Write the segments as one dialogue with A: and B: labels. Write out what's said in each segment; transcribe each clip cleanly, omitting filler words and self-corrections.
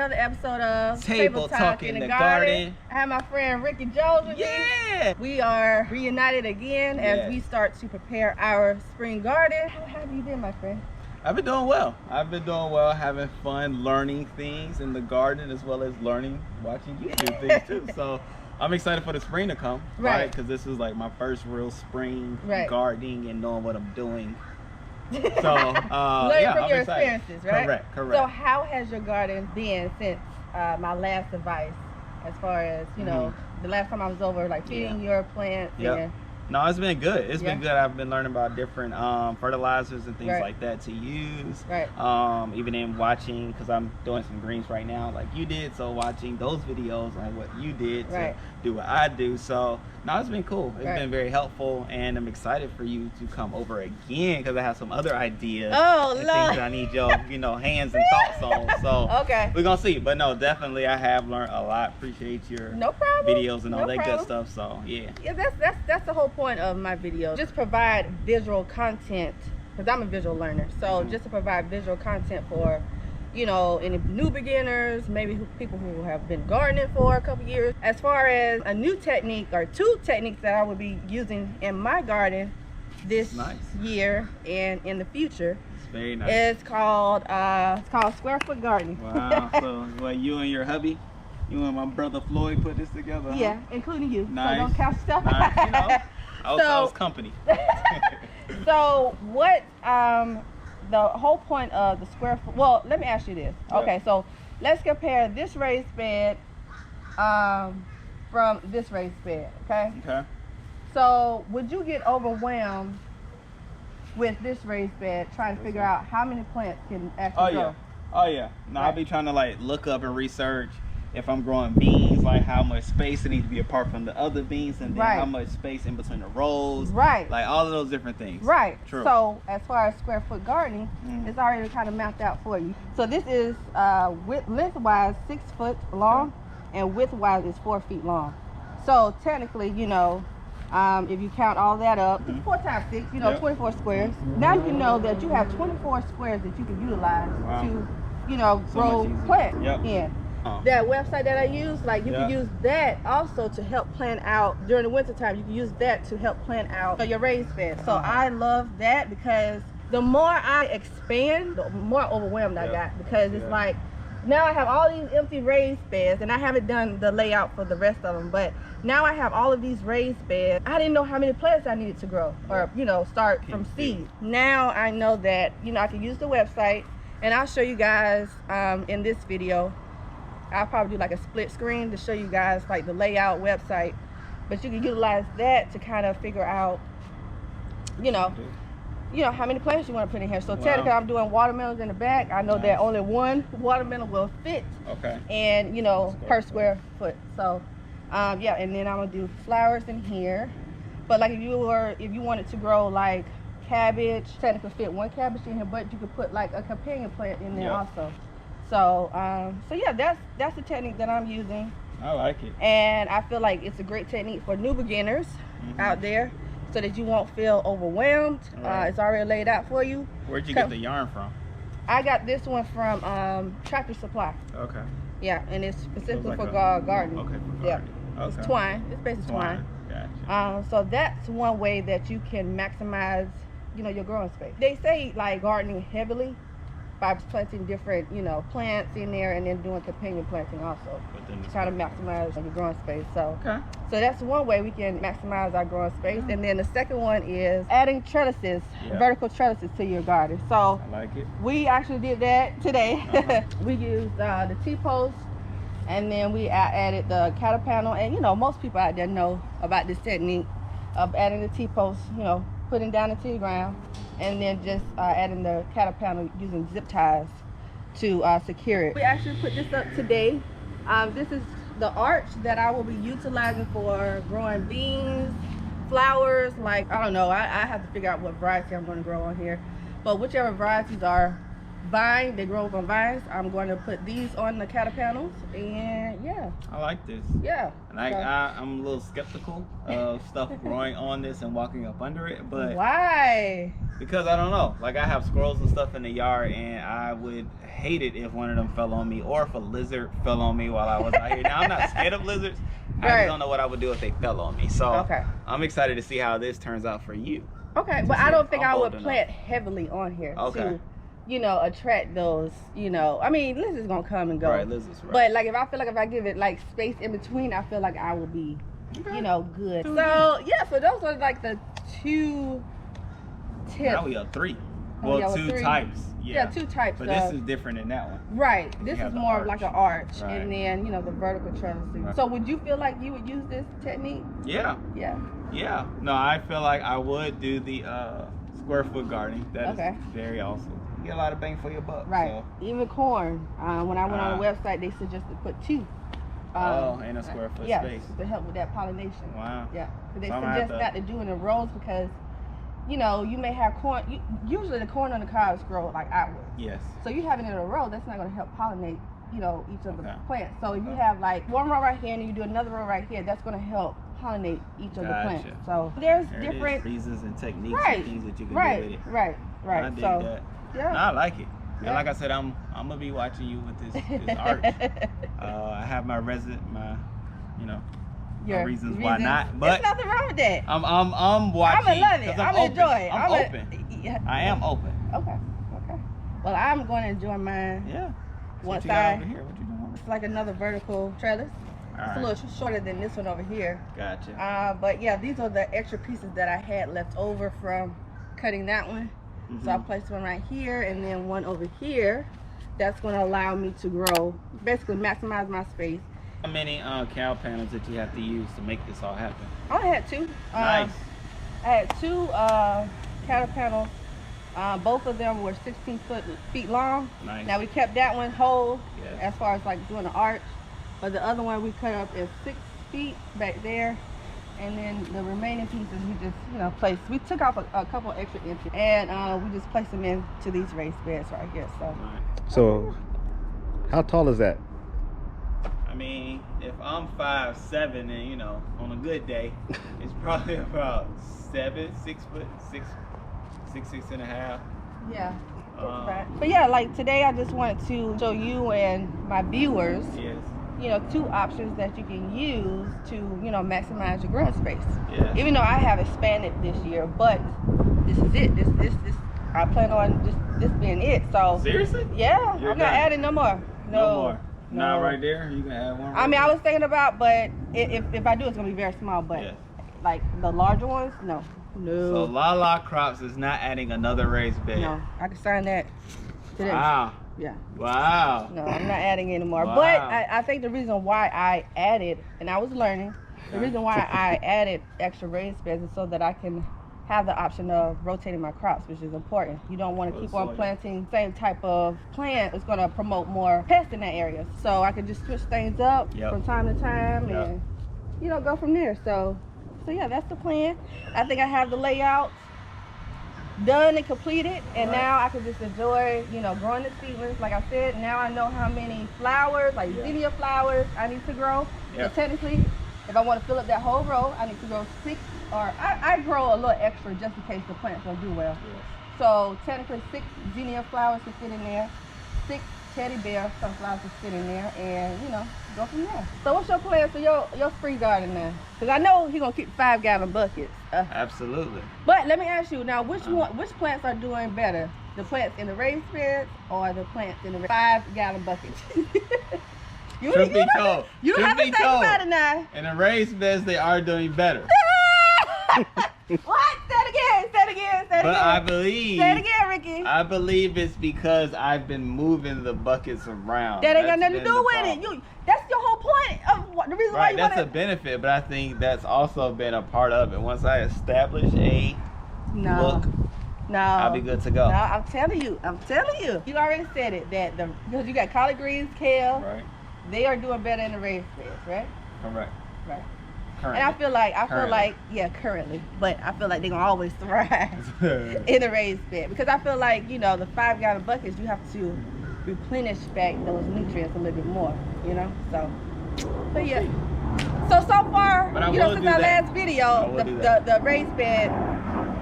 A: another episode of
B: Table Talk in the Garden.
A: I have my friend Ricky Jones with me. We are reunited again as we start to prepare our spring garden. How have you been, my friend?
B: I've been doing well. Having fun learning things in the garden as well as watching YouTube things too. So I'm excited for the spring to come, right? Because this is like my first real spring gardening and knowing what I'm doing. So
A: learning from your experiences, right?
B: Correct.
A: So how has your garden been since my last advice, as far as the last time I was over, like feeding your plants?
B: No, it's been good. It's been good. I've been learning about different fertilizers and things like that to use. Even in watching, because I'm doing some greens right now like you did, so watching those videos on what you did to do what I do. So no, it's been cool. It's been very helpful, and I'm excited for you to come over again because I have some other ideas and things that I need your hands and thoughts on. So we're gonna see. But no, definitely I have learned a lot. Appreciate your videos and all that good stuff. So
A: that's the whole point of my video. Just provide visual content, because I'm a visual learner. So just to provide visual content for any new beginners, maybe people who have been gardening for a couple years. As far as a new technique or two techniques that I will be using in my garden this year and in the future.
B: It's very nice.
A: It's called square foot gardening.
B: Wow. So you and your hubby, you and my brother Floyd put this together?
A: Yeah, including you.
B: Nice.
A: So don't count stuff.
B: Nice. I was company.
A: So what the whole point of the square foot, well, let me ask you this. Okay, so let's compare this raised bed from this raised bed, okay? So would you get overwhelmed with this raised bed trying to figure out how many plants can actually grow?
B: No, I'll be trying to look up and research if I'm growing beans, like how much space it needs to be apart from the other beans, and then how much space in between the rows, like all of those different things. True.
A: So as far as square foot gardening, it's already kind of mapped out for you. So this is lengthwise 6 foot long, and widthwise is 4 feet long. So technically, if you count all that up, it's 4 times 6, 24 squares. Now you know that you have 24 squares that you can utilize to grow plants in. That website that I use, you can use that also to help plan out during the winter time. You can use that to help plan out your raised bed. So I love that, because the more I expand, the more overwhelmed I got, because it's like now I have all these empty raised beds, and I haven't done the layout for the rest of them, but now I have all of these raised beds. I didn't know how many plants I needed to grow or start from seed. Now I know that I can use the website, and I'll show you guys in this video. I'll probably do like a split screen to show you guys the layout website, but you can utilize that to kind of figure out how many plants you want to put in here. So technically I'm doing watermelons in the back. I know that only one watermelon will fit and per square foot. So and then I'm gonna do flowers in here. But if you wanted to grow like cabbage, technically fit one cabbage in here, but you could put like a companion plant in there also. So that's the technique that I'm using.
B: I like it.
A: And I feel like it's a great technique for new beginners out there, so that you won't feel overwhelmed. It's already laid out for you.
B: Where'd you get the yarn from?
A: I got this one from Tractor Supply. Yeah, and it's specifically for gardening.
B: For gardening.
A: It's twine. It's basically twine.
B: Gotcha.
A: So that's one way that you can maximize, your growing space. They say gardening heavily by planting different, plants in there, and then doing companion planting also, to kind of maximize your growing space. So that's one way we can maximize our growing space. And then the second one is adding trellises, vertical trellises to your garden. So
B: I like it.
A: We actually did that today. We used the T-post, and then we added the cattle panel. And most people out there know about this technique of adding the T-post, putting down into the ground, and then just adding the cattle panel using zip ties to secure it. We actually put this up today. This is the arch that I will be utilizing for growing beans, flowers, I don't know, I have to figure out what variety I'm going to grow on here, but whichever varieties are vine. They grow on vines. I'm going to put these on the cattle panels, and yeah.
B: I like this.
A: Yeah.
B: And I'm a little skeptical of stuff growing on this and walking up under it, but
A: why?
B: Because I don't know. Like I have squirrels and stuff in the yard, and I would hate it if one of them fell on me, or if a lizard fell on me while I was out here. Now I'm not scared of lizards. I just don't know what I would do if they fell on me. So I'm excited to see how this turns out for you.
A: Okay, but I don't think I would plant heavily on here to, you know, attract those, you know. I mean, lizards gonna come and go.
B: Right, lizards, right.
A: But like if I give it like space in between, I feel like I will be, you know, good. So yeah, so those are like the 2 tips.
B: Now we have 3. Well, 2 types.
A: Yeah, 2 types.
B: But this is different than that one.
A: Right. This is more of like an arch, and then you know the vertical trellising. Right. So would you feel like you would use this technique? Yeah. Yeah. Yeah.
B: No, I feel like I would do the square foot gardening. That is very awesome. You get a lot of bang for your buck.
A: Right. So. Even corn. When I went on the website, they suggested put 2.
B: In a square foot space.
A: To help with that pollination.
B: Wow.
A: Yeah. They suggest not to do in the rows because, you know, you may have corn. Usually the corn on the cobs grow like outward.
B: Yes.
A: So you having it in a row, that's not going to help pollinate, you know, each of the plants. So if you have like one row right here and you do another row right here, that's going to help pollinate each of the plants. So there's different
B: reasons and techniques and things that you can do with it.
A: Right.
B: I dig that. Yeah. No, I like it. And like I said, I'm gonna be watching you with this art. I have my you know, my reasons why not. But
A: there's nothing wrong with that.
B: I'm watching.
A: I'm gonna love it. I'm gonna enjoy it.
B: I'm open. I am open.
A: Okay. Well, I'm going to enjoy mine.
B: Yeah.
A: Once
B: over here? What you doing?
A: It's like another vertical trellis. It's a little shorter than this one over here.
B: Gotcha.
A: But yeah, these are the extra pieces that I had left over from cutting that one. So I placed one right here and then one over here. That's going to allow me to grow, basically maximize my space.
B: How many cow panels did you have to use to make this all happen?
A: I only had 2.
B: Nice.
A: I had 2 cattle panels. Both of them were 16 feet long.
B: Nice.
A: Now we kept that one whole as far as like doing the arch, but the other one we cut up at 6 feet back there, and then the remaining pieces we just, you know, placed. We took off a couple extra inches, and we just placed them into these raised beds right here.
C: So, how tall is that?
B: I mean, if I'm 5'7", and you know, on a good day, it's probably about 6 foot, 6.5.
A: Yeah. But yeah, like today I just wanted to show you and my viewers, you know, 2 options that you can use to, you know, maximize your growing space.
B: Yeah.
A: Even though I have expanded this year, but this is it. This I plan on just this being it. So
B: seriously?
A: Yeah. I'm not adding no more.
B: No more. Not right there. You can add one.
A: I mean, I was thinking about, but if I do, it's gonna be very small. But like the larger ones, no.
B: So Lalascrops is not adding another raised bed.
A: No, I can sign that today.
B: Wow.
A: Yeah.
B: Wow.
A: No, I'm not adding anymore.
B: Wow.
A: But I think the reason why I added, and I was learning, the reason why I added extra raised beds is so that I can have the option of rotating my crops, which is important. You don't want to keep on planting the same type of plant. It's going to promote more pests in that area. So I can just switch things up from time to time and, you know, go from there. So yeah, that's the plan. I think I have the layout done and completed, and now I can just enjoy, you know, growing the seedlings. Like I said, now I know how many flowers, like zinnia flowers, I need to grow. So technically, if I want to fill up that whole row, I need to grow 6, or I grow a little extra just in case the plants don't do well. So technically 6 zinnia flowers can fit in there, 6 teddy bear sunflowers can fit in there, and, you know, go from there. So what's your plan for your spring garden now? Because I know you're going to keep 5-gallon buckets.
B: Absolutely.
A: But let me ask you now, which plants are doing better? The plants in the raised beds or the plants in the 5-gallon buckets? You don't have to think about it now.
B: In the raised beds, they are doing better.
A: What? Say it again.
B: But I believe.
A: Say it again, Ricky.
B: I believe it's because I've been moving the buckets around.
A: That ain't got nothing to do with it. That's your whole point of the reason why you want
B: to. That's a benefit, but I think that's also been a part of it. Once I establish a look, I'll be good to go.
A: No, I'm telling you. You already said it, because you got collard greens, kale.
B: Right.
A: They are doing better in the raised beds, right?
B: Correct.
A: Right. And I feel like currently, but I feel like they're gonna always thrive in a raised bed, because I feel like, you know, the 5-gallon buckets, you have to replenish back those nutrients a little bit more, you know. So, but yeah. So far, you know, since our last video, the raised bed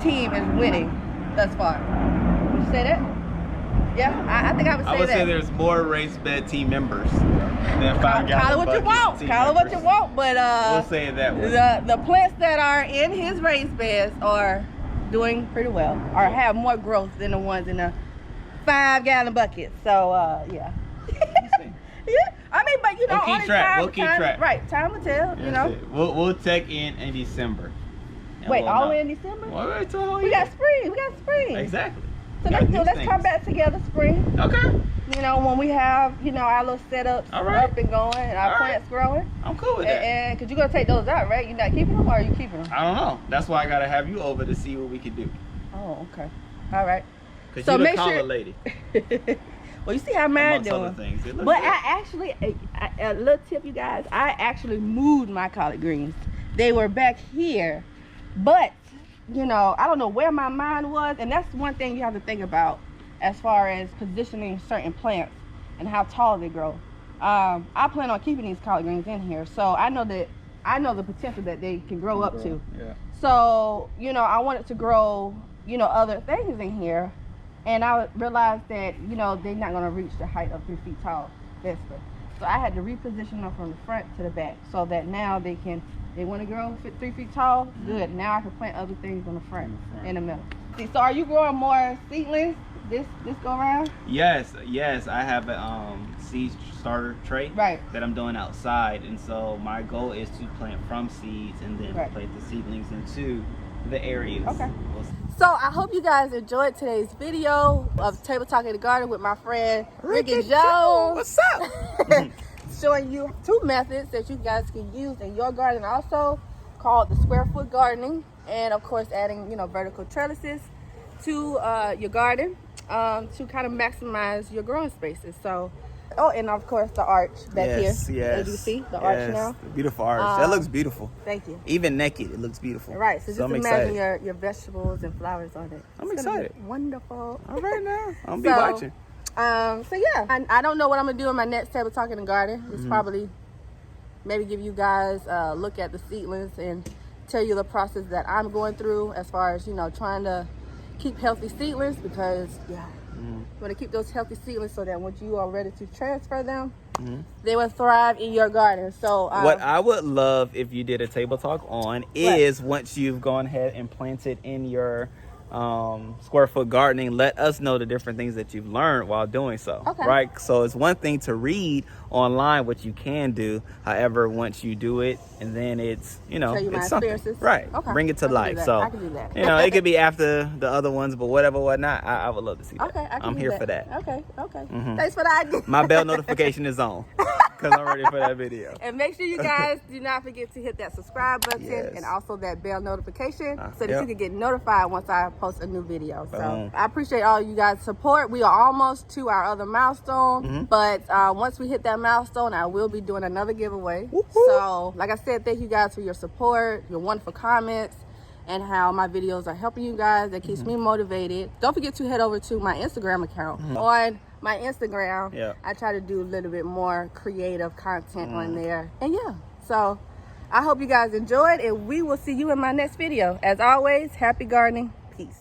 A: team is winning thus far. Would you say that? Yeah, I think I would say that.
B: I would say there's more raised bed team members than 5-gallon
A: Call it what you want. Call it what you want, but
B: we'll say it that way.
A: The plants that are in his raised beds are doing pretty well, or have more growth than the ones in the 5-gallon buckets. So yeah. Yeah, I mean, but you know,
B: we'll keep track.
A: Right, time will tell. You know,
B: we'll check in December.
A: Wait, all the way in December?
B: Well,
A: we got spring.
B: Exactly.
A: So let's come back together spring.
B: Okay.
A: You know, when we have, you know, our little setups up and going and our plants growing.
B: I'm cool with that.
A: And because you're going to take those out, right? You're not keeping them, or are you keeping them?
B: I don't know. That's why I got to have you over to see what we can do.
A: Oh, okay. All right.
B: Because you're the collar lady.
A: Well, you see how mine doing.
B: Other things. But
A: good. I actually, a little tip, you guys, I actually moved my collard greens. They were back here, but, you know, I don't know where my mind was, and that's one thing you have to think about as far as positioning certain plants and how tall they grow. I plan on keeping these collard greens in here, so I know the potential that they can grow up to.
B: Yeah.
A: So, you know, I wanted to grow, you know, other things in here, and I realized that, you know, they're not going to reach the height of 3 feet tall, basically. So I had to reposition them from the front to the back, so that now they want to grow 3 feet tall. Good. Now I can plant other things on the front, in the middle. See, so are you growing more seedlings this go around?
B: Yes. I have a seed starter tray that I'm doing outside, and so my goal is to plant from seeds and then plant the seedlings into the areas. Okay. So I hope you guys enjoyed today's video of Table Talk in the Garden with my friend Ricky Jones. What's up?
A: Showing you 2 methods that you guys can use in your garden, also called the square foot gardening, and of course adding, you know, vertical trellises to your garden to kind of maximize your growing spaces. So, and of course the arch back here. As you see, the arch now.
B: The beautiful arch. That looks beautiful.
A: Thank you.
B: Even naked, it looks beautiful.
A: Right. So just imagine your vegetables and flowers on it.
B: I'm excited.
A: Wonderful.
B: All right now. I'm gonna be watching.
A: So yeah, I don't know what I'm gonna do in my next Table Talk in the Garden. It's probably maybe give you guys a look at the seedlings and tell you the process that I'm going through as far as, you know, trying to keep healthy seedlings, because you want to keep those healthy seedlings so that once you are ready to transfer them, they will thrive in your garden. So
B: what I would love if you did a Table Talk on is once you've gone ahead and planted in your square foot gardening, let us know the different things that you've learned while doing so. Right? So it's one thing to read online what you can do, however, once you do it, and then it's, you know, it's something. Right. Bring it to life. So
A: I can do that.
B: You know, it could be after the other ones, but whatnot, I would love to see that. I'm here for that.
A: Okay. Thanks for the idea.
B: My bell notification is on, because I'm ready for that video.
A: And make sure you guys do not forget to hit that subscribe button and also that bell notification so that you can get notified once I post a new video. So I appreciate all you guys' support. We are almost to our other milestone, but once we hit that milestone, I will be doing another giveaway. So like I said, thank you guys for your support, your wonderful comments, and how my videos are helping you guys. That keeps me motivated. Don't forget to head over to my Instagram account. On my Instagram, I try to do a little bit more creative content on there. And so I hope you guys enjoyed, and we will see you in my next video. As always, happy gardening. Peace.